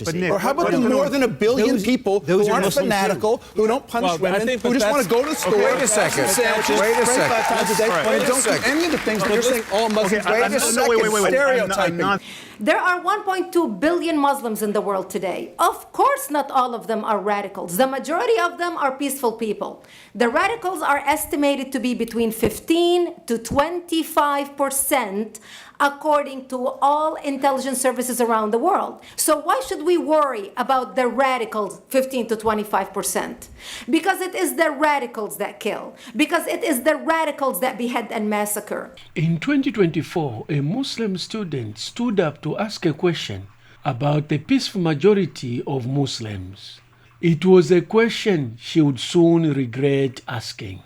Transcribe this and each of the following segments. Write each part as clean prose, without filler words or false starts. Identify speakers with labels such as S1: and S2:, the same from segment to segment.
S1: Nick,
S2: or how about the more than 1 billion people who aren't fanatical, who don't punch women, who just want to go to the store,
S3: wait a second. Wait a second.
S2: 5 times a day, and don't do any of the things that you're saying all Muslims do.
S3: Wait a second.
S2: Stereotyping.
S4: There are 1.2 billion Muslims in the world today. Of course, not all of them are radicals. The majority of them are peaceful people. The radicals are estimated to be between 15 to 25%, according to all intelligence services around the world. So why should we worry about the radicals, 15 to 25%? Because it is the radicals that kill. Because it is the radicals that behead and massacre.
S5: In 2024, a Muslim student stood up to ask a question about the peaceful majority of Muslims. It was a question she would soon regret asking,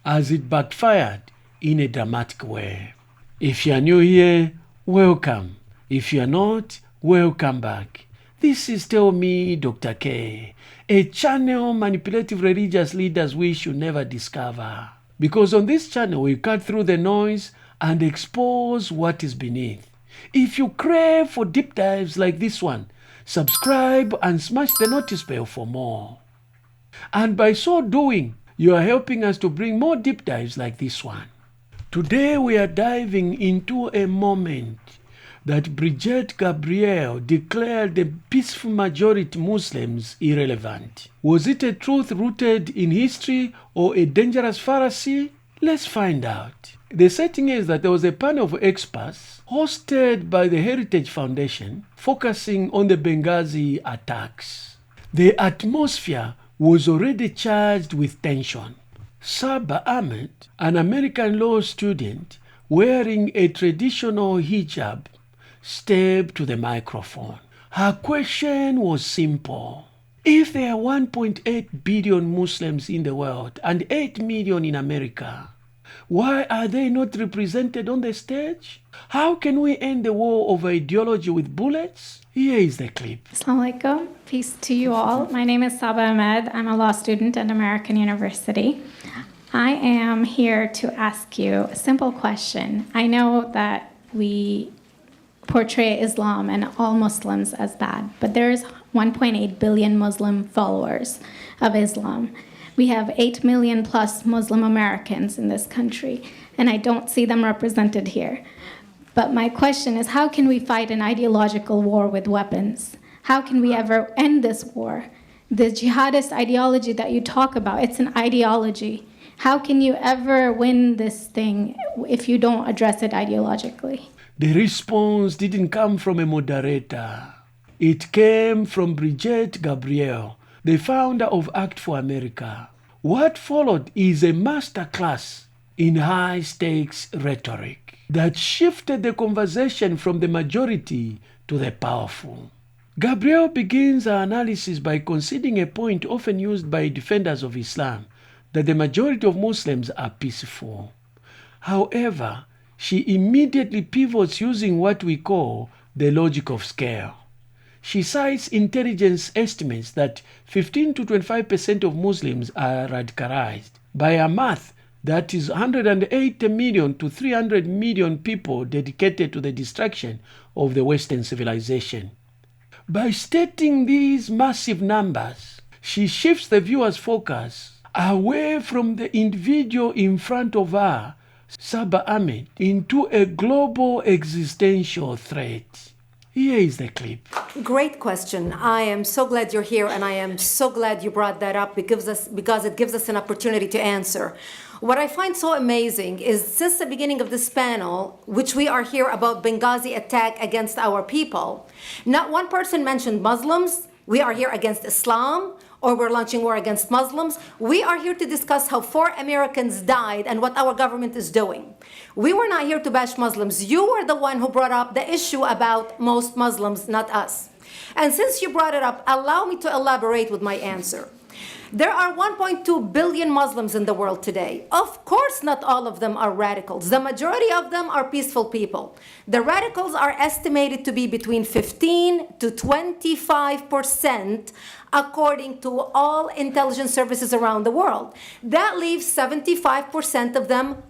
S5: as it backfired in a dramatic way. If you are new here, welcome. If you are not, welcome back. This is Tell Me Dr. K, a channel manipulative religious leaders we should never discover. Because on this channel, we cut through the noise and expose what is beneath. If you crave for deep dives like this one, subscribe and smash the notice bell for more. And by so doing, you are helping us to bring more deep dives like this one. Today we are diving into a moment that Brigitte Gabriel declared the peaceful majority Muslims irrelevant. Was it a truth rooted in history or a dangerous fallacy? Let's find out. The setting is that there was a panel of experts hosted by the Heritage Foundation focusing on the Benghazi attacks. The atmosphere was already charged with tension. Saba Ahmed, an American law student wearing a traditional hijab, stepped to the microphone. Her question was simple. If there are 1.8 billion Muslims in the world and 8 million in America, why are they not represented on the stage? How can we end the war of ideology with bullets? Here is the clip.
S6: Assalamu alaikum. Peace to you all. My name is Saba Ahmed. I'm a law student at American University. I am here to ask you a simple question. I know that we portray Islam and all Muslims as bad, but there's 1.8 billion Muslim followers of Islam. We have 8 million plus Muslim Americans in this country, and I don't see them represented here. But my question is, how can we fight an ideological war with weapons? How can we ever end this war? The jihadist ideology that you talk about, it's an ideology. How can you ever win this thing if you don't address it ideologically?
S5: The response didn't come from a moderator. It came from Brigitte Gabriel, the founder of Act for America. What followed is a masterclass in high-stakes rhetoric that shifted the conversation from the majority to the powerful. Gabriel begins her analysis by conceding a point often used by defenders of Islam, that the majority of Muslims are peaceful. However, she immediately pivots using what we call the logic of scale. She cites intelligence estimates that 15 to 25% of Muslims are radicalized. By her math, that is 180 million to 300 million people dedicated to the destruction of the Western civilization. By stating these massive numbers, she shifts the viewer's focus away from the individual in front of her, Saba Ahmed, into a global existential threat. Here is the clip.
S4: Great question. I am so glad you're here, and I am so glad you brought that up because it gives us an opportunity to answer. What I find so amazing is since the beginning of this panel, which we are here about Benghazi attack against our people, not one person mentioned Muslims. We are here against Islam, or we're launching war against Muslims. We are here to discuss how 4 Americans died and what our government is doing. We were not here to bash Muslims. You were the one who brought up the issue about most Muslims, not us. And since you brought it up, allow me to elaborate with my answer. There are 1.2 billion Muslims in the world today. Of course, not all of them are radicals. The majority of them are peaceful people. The radicals are estimated to be between 15 to 25%, according to all intelligence services around the world. That leaves 75% of them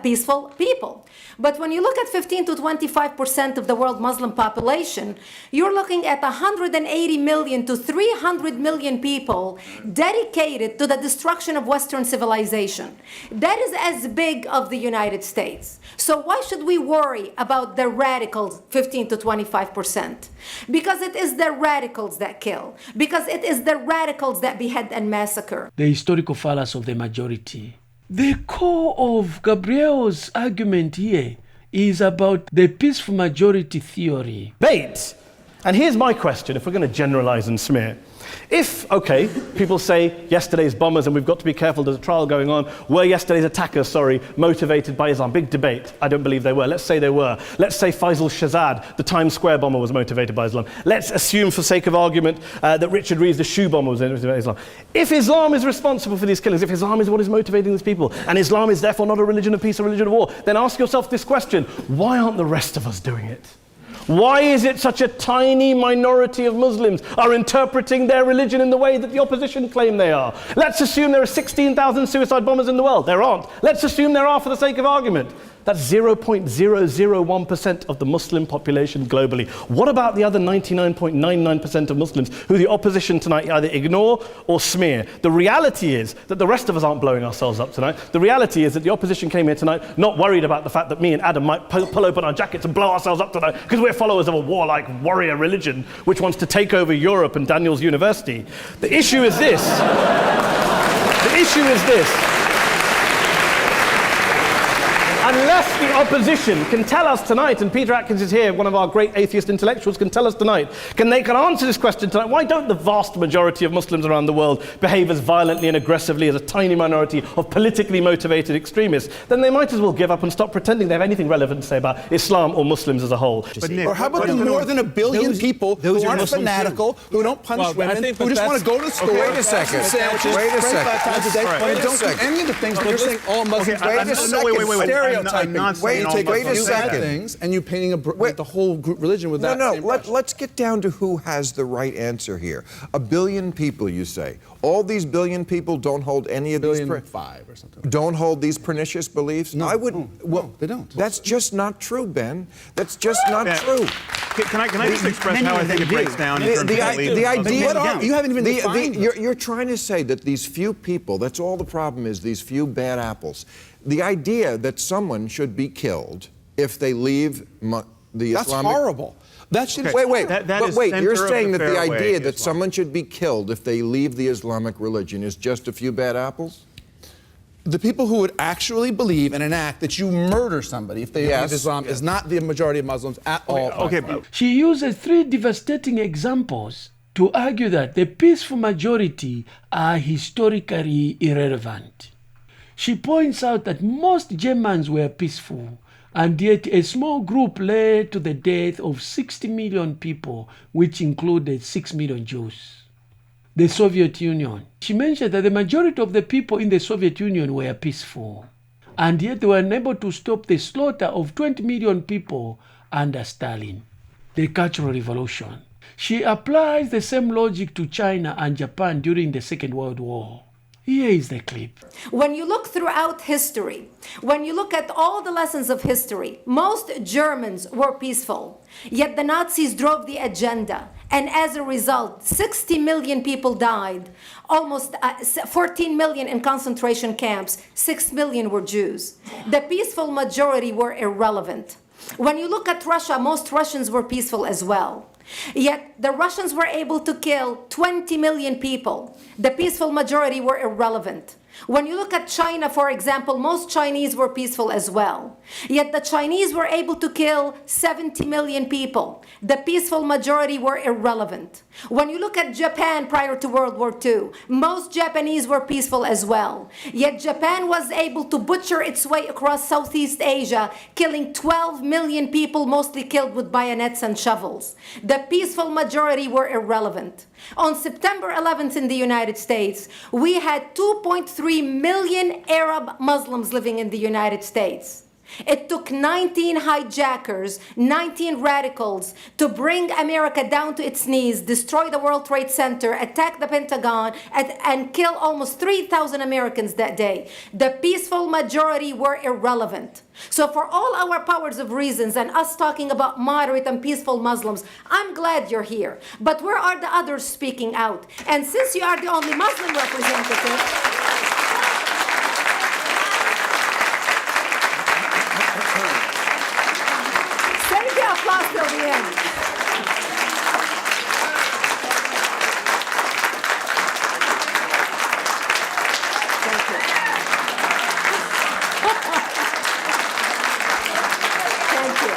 S4: peaceful people. But when you look at 15 to 25% of the world Muslim population, you're looking at 180 million to 300 million people dedicated to the destruction of Western civilization. That is as big of the United States. So why should we worry about the radicals, 15 to 25%? Because it is the radicals that kill. Because it is the radicals that behead and massacre.
S5: The historical fallacy of the majority. The core of Gabriel's argument here is about the peaceful majority theory.
S1: Debate. And here's my question, if we're going to generalize and smear. If, okay, people say yesterday's bombers, and we've got to be careful, there's a trial going on, were yesterday's attackers, motivated by Islam? Big debate. I don't believe they were. Let's say they were. Let's say Faisal Shahzad, the Times Square bomber, was motivated by Islam. Let's assume, for sake of argument, that Richard Reeves, the shoe bomber, was motivated by Islam. If Islam is responsible for these killings, if Islam is what is motivating these people, and Islam is therefore not a religion of peace, a religion of war, then ask yourself this question: why aren't the rest of us doing it? Why is it such a tiny minority of Muslims are interpreting their religion in the way that the opposition claim they are? Let's assume there are 16,000 suicide bombers in the world. There aren't. Let's assume there are for the sake of argument. That's 0.001% of the Muslim population globally. What about the other 99.99% of Muslims who the opposition tonight either ignore or smear? The reality is that the rest of us aren't blowing ourselves up tonight. The reality is that the opposition came here tonight not worried about the fact that me and Adam might pull open our jackets and blow ourselves up tonight because we're followers of a warlike warrior religion which wants to take over Europe and Daniel's university. The issue is this. The issue is this. Unless the opposition can tell us tonight, and Peter Atkins is here, one of our great atheist intellectuals, can tell us tonight, can answer this question tonight: why don't the vast majority of Muslims around the world behave as violently and aggressively as a tiny minority of politically motivated extremists? Then they might as well give up and stop pretending they have anything relevant to say about Islam or Muslims as a whole.
S2: Or how about the more than 1 billion people who aren't fanatical, who don't punish women, who just want to go to the store,
S3: wait a second.
S2: sandwiches,
S3: Wait a
S2: 25 times a day, and don't do any of the things that you're saying all Muslims do. Stereotyping. You take a few bad things and you're painting the whole group religion with that.
S3: Let's get down to who has the right answer here. 1 billion people, you say. All these billion people don't hold any of these...
S2: 5 or something.
S3: Don't hold these pernicious beliefs?
S2: No,
S3: I would.
S2: no, they don't.
S3: That's just not true, Ben. That's just not true.
S7: Can I just express how I think it breaks down in terms of beliefs?
S3: The idea...
S2: You haven't even defined them.
S3: You're trying to say that these few people, that's all the problem is, these few bad apples. The idea that someone should be killed if they leave the Islamic...
S2: That's horrible. That should...
S3: Wait.
S7: That is
S3: You're saying that the
S7: fairway
S3: idea that
S7: Islam.
S3: someone should be killed if they leave the Islamic religion is just a few bad apples?
S2: The people who would actually believe and enact that you murder somebody if they leave Islam is not the majority of Muslims at all.
S7: Okay.
S5: She uses 3 devastating examples to argue that the peaceful majority are historically irrelevant. She points out that most Germans were peaceful, and yet a small group led to the death of 60 million people, which included 6 million Jews. The Soviet Union. She mentioned that the majority of the people in the Soviet Union were peaceful, and yet they were unable to stop the slaughter of 20 million people under Stalin. The Cultural Revolution. She applies the same logic to China and Japan during the Second World War. Here is the clip.
S4: When you look throughout history, when you look at all the lessons of history, most Germans were peaceful, yet the Nazis drove the agenda. And as a result, 60 million people died, almost 14 million in concentration camps, 6 million were Jews. The peaceful majority were irrelevant. When you look at Russia, most Russians were peaceful as well. Yet the Russians were able to kill 20 million people. The peaceful majority were irrelevant. When you look at China, for example, most Chinese were peaceful as well. Yet the Chinese were able to kill 70 million people. The peaceful majority were irrelevant. When you look at Japan prior to World War II, most Japanese were peaceful as well. Yet Japan was able to butcher its way across Southeast Asia, killing 12 million people, mostly killed with bayonets and shovels. The peaceful majority were irrelevant. On September 11th in the United States, we had 2.3 million Arab Muslims living in the United States. It took 19 hijackers, 19 radicals to bring America down to its knees, destroy the World Trade Center, attack the Pentagon, and kill almost 3,000 Americans that day. The peaceful majority were irrelevant. So for all our powers of reasons and us talking about moderate and peaceful Muslims, I'm glad you're here. But where are the others speaking out? And since you are the only Muslim representative, applause till the end. Thank you. Thank you.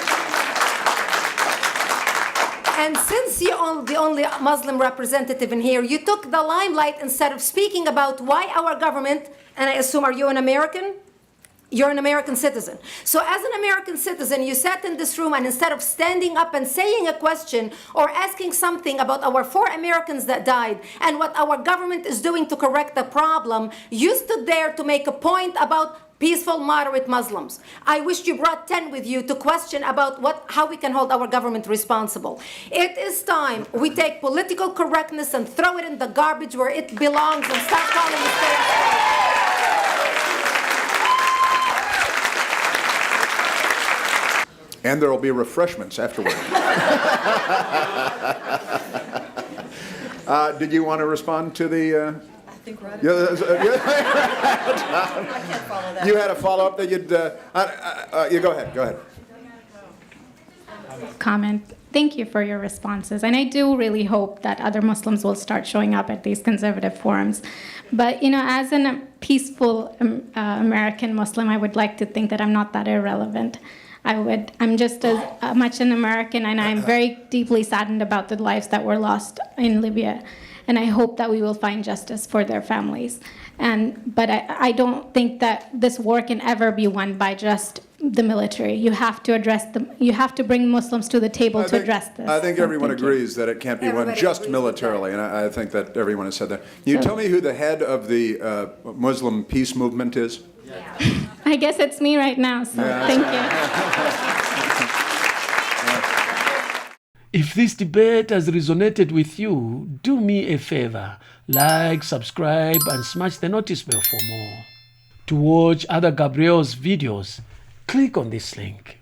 S4: And since you're the only Muslim representative in here, you took the limelight instead of speaking about why our government, and I assume, are you an American? You're an American citizen. So as an American citizen, you sat in this room and instead of standing up and saying a question or asking something about our 4 Americans that died and what our government is doing to correct the problem, you stood there to make a point about peaceful, moderate Muslims. I wish you brought 10 with you to question about how we can hold our government responsible. It is time we take political correctness and throw it in the garbage where it belongs and start calling it fair.
S7: And there will be refreshments afterward. Did you want to respond to the...
S8: I think radicalism. I can't follow that.
S7: You had a follow-up that you'd... you go ahead. Go ahead.
S6: Comment. Thank you for your responses. And I do really hope that other Muslims will start showing up at these conservative forums. But, you know, as a peaceful American Muslim, I would like to think that I'm not that irrelevant. I'm just as much an American, and I'm very deeply saddened about the lives that were lost in Libya. And I hope that we will find justice for their families. But I don't think that this war can ever be won by just the military. You have to address you have to bring Muslims to the table to address this.
S7: I think everyone agrees that it can't be won just militarily, and I think that everyone has said that. Can you tell me who the head of the Muslim peace movement is?
S6: I guess it's me right now, so thank you.
S5: If this debate has resonated with you, do me a favor. Like, subscribe, and smash the notice bell for more. To watch other Gabriel's videos, click on this link.